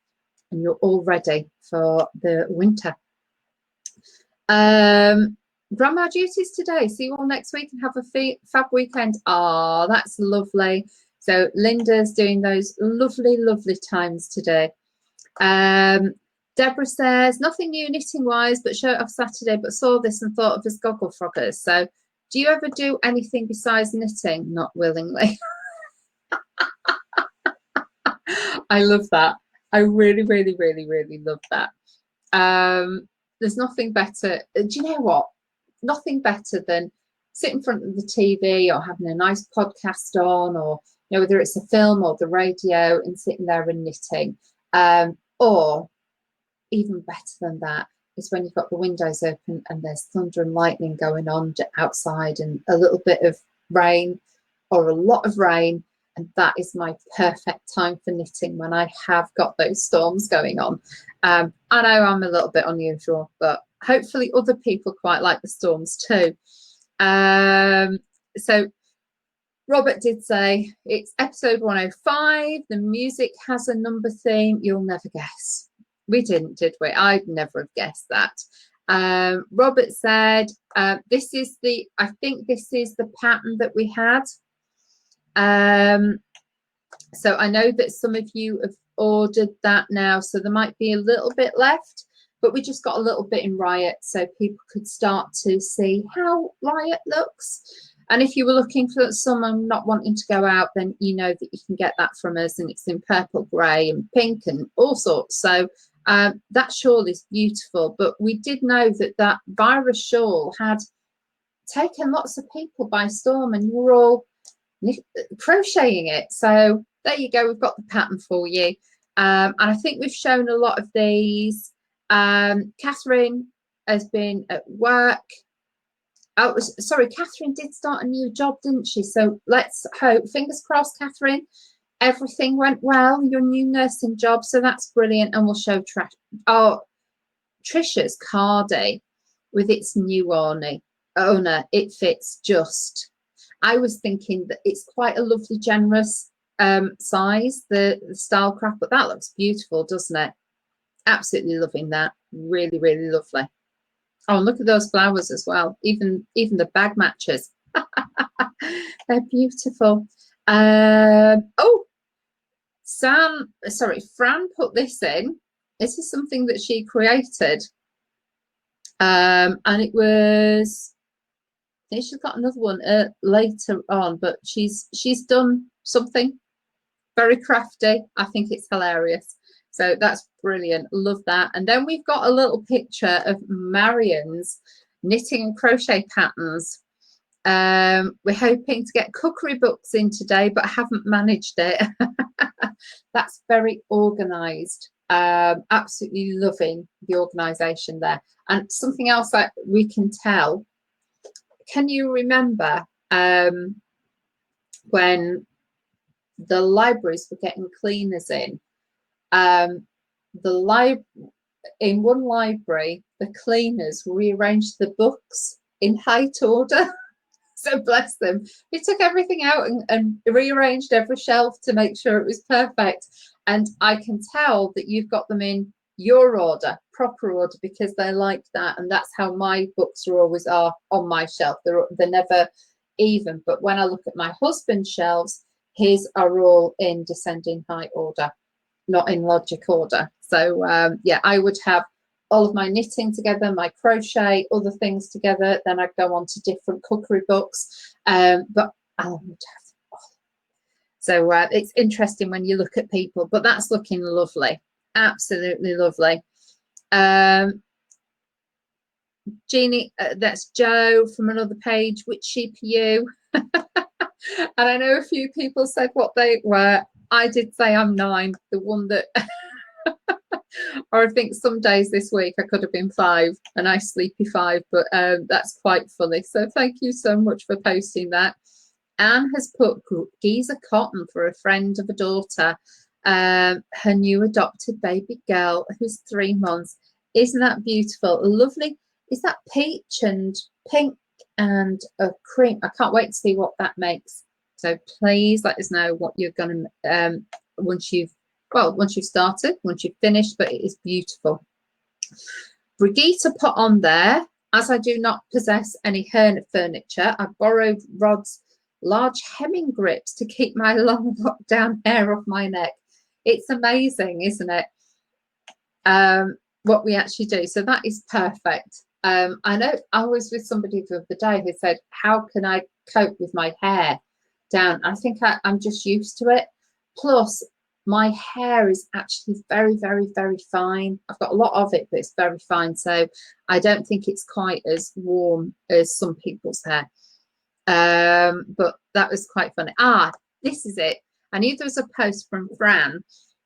and you're all ready for the winter. Grandma duties today. See you all next week and have a fab weekend. Ah, that's lovely. So Linda's doing those lovely, lovely times today. Deborah says, nothing new knitting wise, but show it off Saturday, but saw this and thought of as Gogglefroggers. So do you ever do anything besides knitting? Not willingly. I love that. I really, really, really, really love that. There's nothing better. Do you know what? Nothing better than sit in front of the TV or having a nice podcast on, or you know, whether it's a film or the radio, and sitting there and knitting. Or even better than that is when you've got the windows open and there's thunder and lightning going on outside, and a little bit of rain or a lot of rain, and that is my perfect time for knitting, when I have got those storms going on. I know I'm a little bit unusual, but hopefully other people quite like the storms too. So Robert did say it's episode 105. The music has a number theme. You'll never guess. We didn't, did we? I'd never have guessed that. Robert said, I think this is the pattern that we had. So I know that some of you have ordered that now, so there might be a little bit left, but we just got a little bit in Riot so people could start to see how Riot looks. And if you were looking for someone not wanting to go out, then you know that you can get that from us, and it's in purple, grey and pink and all sorts. So that shawl is beautiful, but we did know that that virus shawl had taken lots of people by storm, and you were all crocheting it. So there you go, we've got the pattern for you. And I think we've shown a lot of these. Catherine has been at work. Oh, sorry, Catherine did start a new job, didn't she? So let's hope, fingers crossed, Catherine, everything went well, your new nursing job. So that's brilliant. And we'll show Trisha's cardi with its new owner. It fits just. I was thinking that it's quite a lovely, generous size, the style craft, but that looks beautiful, doesn't it? Absolutely loving that. Really, really lovely. Oh, and look at those flowers as well. Even the bag matches. They're beautiful. Oh, Fran put this in. This is something that she created. And it was, I think she's got another one later on, but she's done something very crafty. I think it's hilarious. So that's brilliant. Love that. And then we've got a little picture of Marion's knitting and crochet patterns. We're hoping to get cookery books in today, but haven't managed it. That's very organised. Absolutely loving the organisation there. And something else that we can tell, can you remember when the libraries were getting cleaners in? In one library, the cleaners rearranged the books in height order. So bless them. He took everything out and rearranged every shelf to make sure it was perfect. And I can tell that you've got them in your order, proper order, because they're like that. And that's how my books are always are on my shelf. They're never even. But when I look at my husband's shelves, his are all in descending height order, not in logic order. So yeah, I would have all of my knitting together, my crochet, other things together. Then I'd go on to different cookery books. But I would have so it's interesting when you look at people, but that's looking lovely. Absolutely lovely. Jeannie, that's Joe from another page. Which sheep are you? And I know a few people said what they were. I did say I'm 9, the one that or I think some days this week I could have been 5, a nice sleepy 5, but that's quite funny. So thank you so much for posting that. Anne has put geezer cotton for a friend of a daughter, her new adopted baby girl who's 3 months. Isn't that beautiful? Lovely. Is that peach and pink and a cream? I can't wait to see what that makes. So please let us know what you're going to once you've started, once you've finished, but it is beautiful. Brigitte put on there, as I do not possess any furniture, I borrowed Rod's large hemming grips to keep my long lockdown hair off my neck. It's amazing, isn't it? What we actually do. So that is perfect. I know I was with somebody the other day who said, how can I cope with my hair down? I think I'm just used to it. Plus, my hair is actually very, very, very fine. I've got a lot of it, but it's very fine. So I don't think it's quite as warm as some people's hair. But that was quite funny. This is it. I knew there was a post from Fran.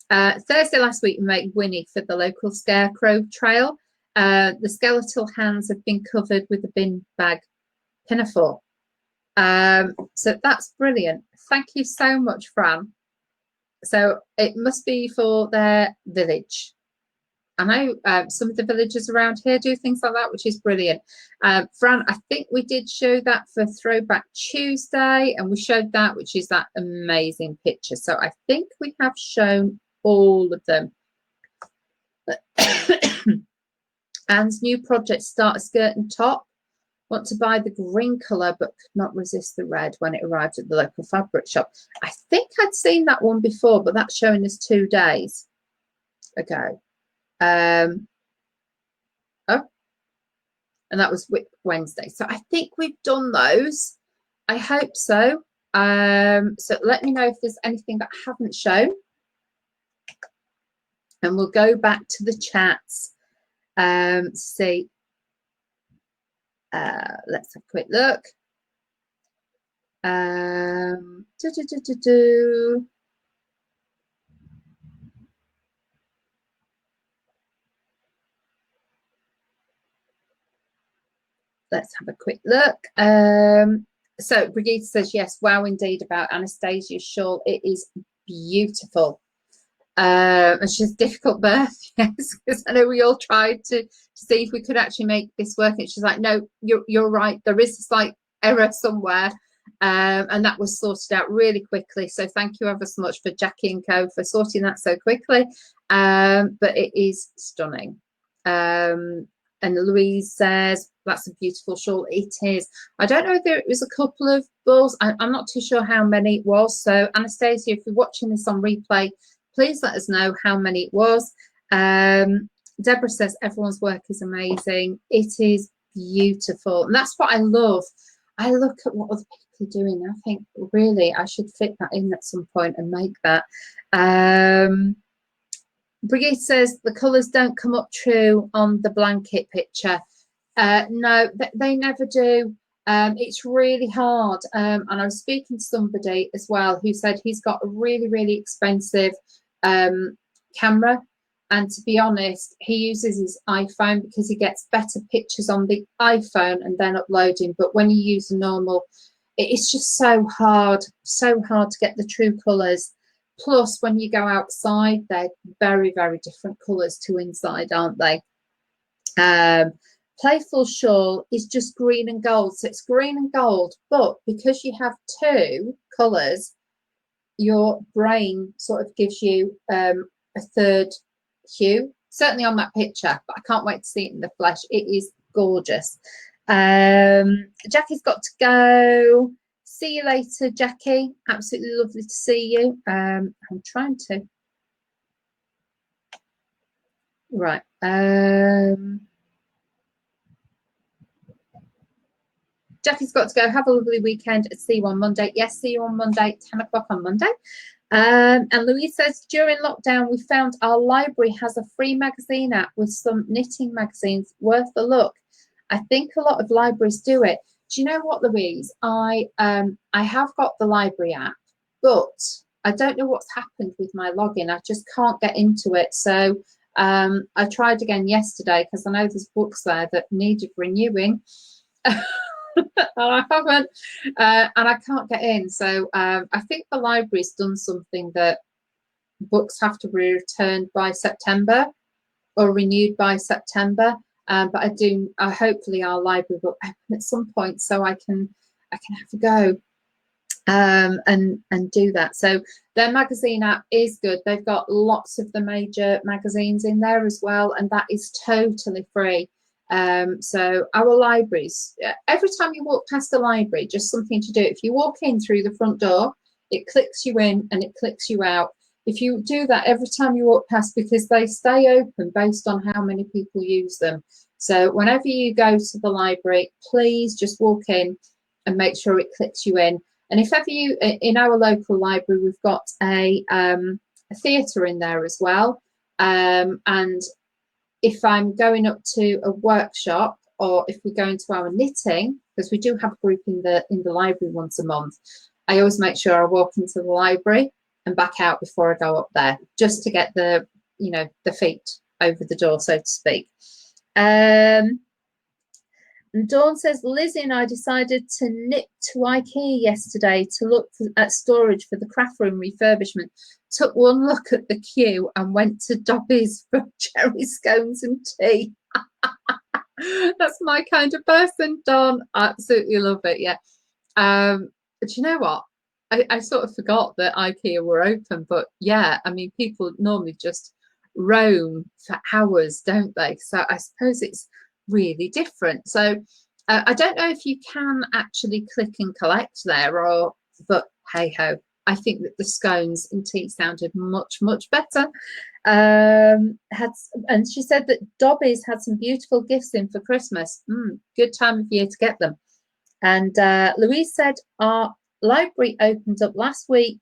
Thursday last week, we made Winnie for the local scarecrow trail. The skeletal hands have been covered with a bin bag pinafore. So that's brilliant. Thank you so much, Fran. So it must be for their village. I know some of the villages around here do things like that, which is brilliant. Fran, I think we did show that for Throwback Tuesday, and we showed that, which is that amazing picture. So I think we have shown all of them. Anne's new project, start a skirt and top. Want to buy the green colour but could not resist the red when it arrived at the local fabric shop. I think I'd seen that one before, but that's showing us 2 days ago. And that was Wednesday. So I think we've done those. I hope so. So let me know if there's anything that I haven't shown. And we'll go back to the chats. See. Let's have a quick look. Let's have a quick look. So Brigitte says, yes, wow, indeed, about Anastasia's shawl. It is beautiful. And she's difficult birth, yes, because I know we all tried to see if we could actually make this work. And she's like, no, you're right. There is a slight error somewhere. And that was sorted out really quickly. So thank you ever so much for Jackie and Co for sorting that so quickly. But it is stunning. And Louise says, that's a beautiful shawl. It is. I don't know if there was a couple of balls. I'm not too sure how many it was. So Anastasia, if you're watching this on replay, please let us know how many it was. Deborah says, everyone's work is amazing. It is beautiful. And that's what I love. I look at what other people are doing. I think, really, I should fit that in at some point and make that. Brigitte says, the colours don't come up true on the blanket picture. No, they never do. It's really hard. And I was speaking to somebody as well who said he's got a really, really expensive camera. And to be honest, he uses his iPhone because he gets better pictures on the iPhone and then uploading. But when you use a normal, it's just so hard to get the true colours. Plus, when you go outside, they're very, very different colours to inside, aren't they? Playful Shawl is just green and gold. So it's green and gold, but because you have two colours, your brain sort of gives you a third hue. Certainly on that picture, but I can't wait to see it in the flesh. It is gorgeous. Jackie's got to go. See you later, Jackie. Absolutely lovely to see you. I'm trying to. Right. Jackie's got to go. Have a lovely weekend. See you on Monday. Yes, see you on Monday, 10 o'clock on Monday. And Louise says, during lockdown, we found our library has a free magazine app with some knitting magazines. Worth a look. I think a lot of libraries do it. Do you know what, Louise? I have got the library app, but I don't know what's happened with my login. I just can't get into it. So I tried again yesterday because I know there's books there that needed renewing. And I haven't, and I can't get in. So I think the library's done something that books have to be returned by September or renewed by September. But hopefully our library will open at some point so I can have a go and do that. So their magazine app is good. They've got lots of the major magazines in there as well, and that is totally free. So our libraries, every time you walk past a library, just something to do. If you walk in through the front door, it clicks you in and it clicks you out. If you do that every time you walk past, because they stay open based on how many people use them. So whenever you go to the library, please just walk in and make sure it clicks you in. And if ever you, in our local library, we've got a theatre in there as well. And if I'm going up to a workshop, or if we're going to our knitting, because we do have a group in the library once a month, I always make sure I walk into the library and back out before I go up there, just to get the feet over the door, so to speak. And Dawn says, Lizzie and I decided to nip to IKEA yesterday to look at storage for the craft room refurbishment. Took one look at the queue and went to Dobby's for cherry scones and tea. That's my kind of person, Dawn. I absolutely love it. Yeah. But you know what? I sort of forgot that IKEA were open, but yeah, I mean, people normally just roam for hours, don't they? So I suppose it's really different. So I don't know if you can actually click and collect there, but hey ho, I think that the scones and tea sounded much better. And she said that Dobby's had some beautiful gifts in for Christmas. Good time of year to get them. And Louise said our library opened up last week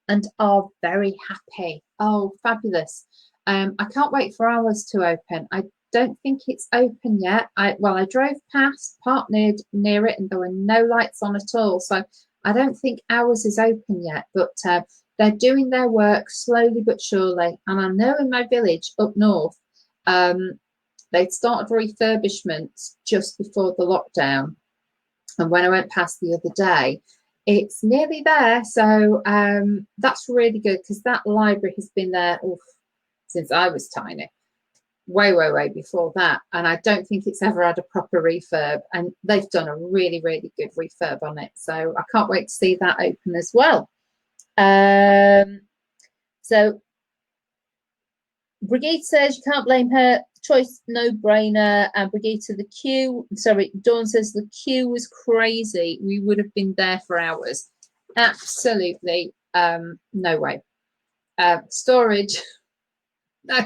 and are very happy. Oh, fabulous. I can't wait for ours to open. I don't think it's open yet. I drove past, parked near it, and there were no lights on at all. So I don't think ours is open yet, but they're doing their work slowly but surely. And I know in my village up north, they'd started refurbishment just before the lockdown. And when I went past the other day, it's nearly there. So that's really good, because that library has been there since I was tiny. Way before that, and I don't think it's ever had a proper refurb, and they've done a really good refurb on it, so I can't wait to see that open as well. So Brigitte says you can't blame her, choice no brainer. And Brigitte, Dawn says the queue was crazy, we would have been there for hours. Absolutely no way. Storage, no,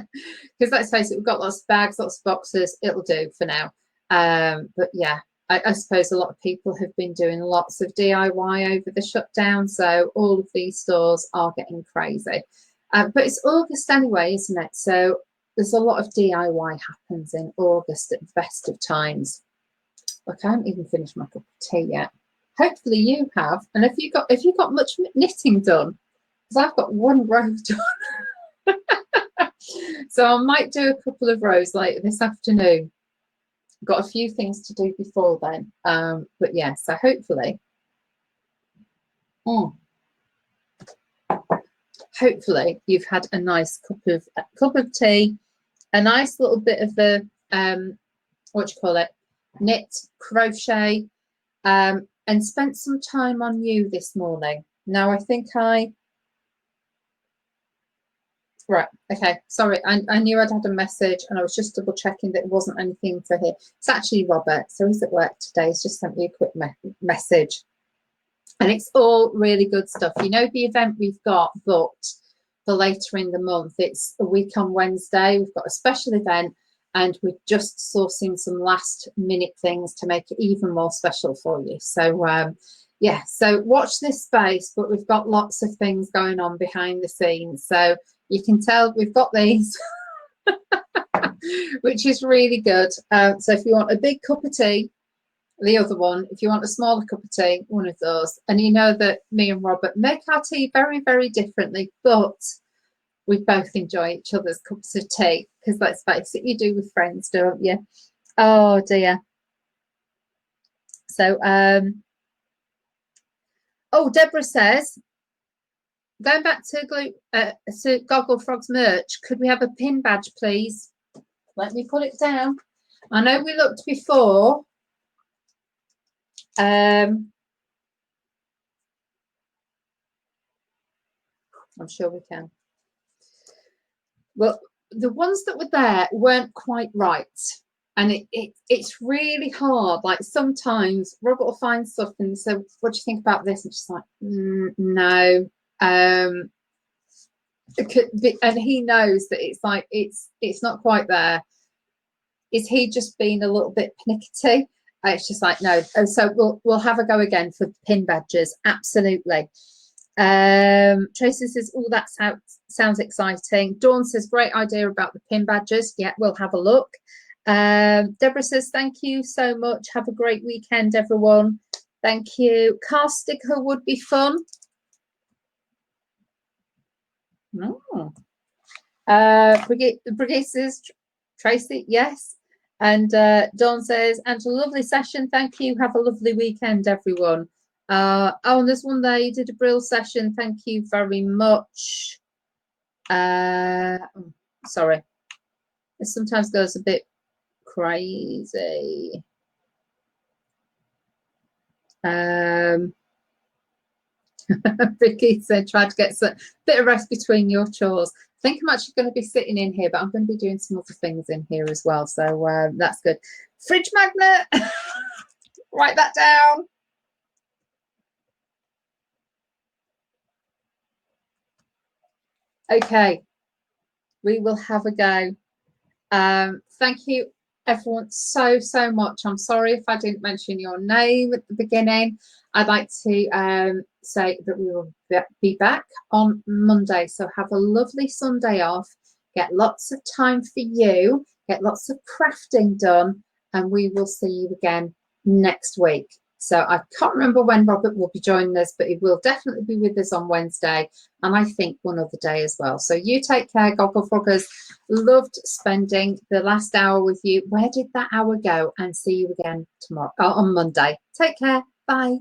because let's face it, we've got lots of bags, lots of boxes, it'll do for now. But yeah, I suppose a lot of people have been doing lots of DIY over the shutdown, so all of these stores are getting crazy. But it's August anyway, isn't it? So there's a lot of DIY happens in August at the best of times. I can't even finish my cup of tea yet. Hopefully you have. And if you got much knitting done, because I've got one row done. So I might do a couple of rows later this afternoon. Got a few things to do before then. But yeah, so hopefully. Hopefully you've had a nice cup of tea, a nice little bit of the knit, crochet, and spent some time on you this morning. Now I think okay, sorry, I knew I'd had a message and I was just double checking that it wasn't anything for here. It's actually Robert, so he's at work today. He's just sent me a quick message, and it's all really good stuff. You know, the event we've got booked for later in the month, it's a week on Wednesday. We've got a special event and we're just sourcing some last minute things to make it even more special for you. So yeah, so watch this space, but we've got lots of things going on behind the scenes, so you can tell we've got these which is really good. So if you want a big cup of tea, the other one, if you want a smaller cup of tea, one of those. And you know that me and Robert make our tea very, very differently, but we both enjoy each other's cups of tea, because let's face it, you do with friends, don't you? Oh dear. So oh, Deborah says, going back to Gogglefrogs merch, could we have a pin badge, please? Let me put it down. I know we looked before. I'm sure we can. Well, the ones that were there weren't quite right. And it's really hard. Like sometimes Robert will find stuff and so, what do you think about this? And she's like, no. And he knows that it's like it's not quite there. Is he just being a little bit pernickety? It's just like no. And so we'll have a go again for pin badges. Absolutely. Tracy says, oh, that sounds exciting. Dawn says, great idea about the pin badges. Yeah, we'll have a look. Deborah says, thank you so much. Have a great weekend, everyone. Thank you. Car sticker would be fun. Oh. Brigitte says, Tracy, yes. And Dawn says, and a lovely session. Thank you. Have a lovely weekend, everyone. Oh, and there's one there. You did a Brill session. Thank you very much. Sorry. It sometimes goes a bit crazy. Vicky said, try to get a bit of rest between your chores. I think I'm actually going to be sitting in here, but I'm going to be doing some other things in here as well. So that's good. Fridge magnet. Write that down. Okay. We will have a go. Thank you, everyone, so much. I'm sorry if I didn't mention your name at the beginning. I'd like to say that we will be back on Monday. So have a lovely Sunday off. Get lots of time for you. Get lots of crafting done. And we will see you again next week. So I can't remember when Robert will be joining us, but he will definitely be with us on Wednesday. And I think one other day as well. So you take care, Gogglefroggers. Loved spending the last hour with you. Where did that hour go? And see you again tomorrow on Monday. Take care. Bye.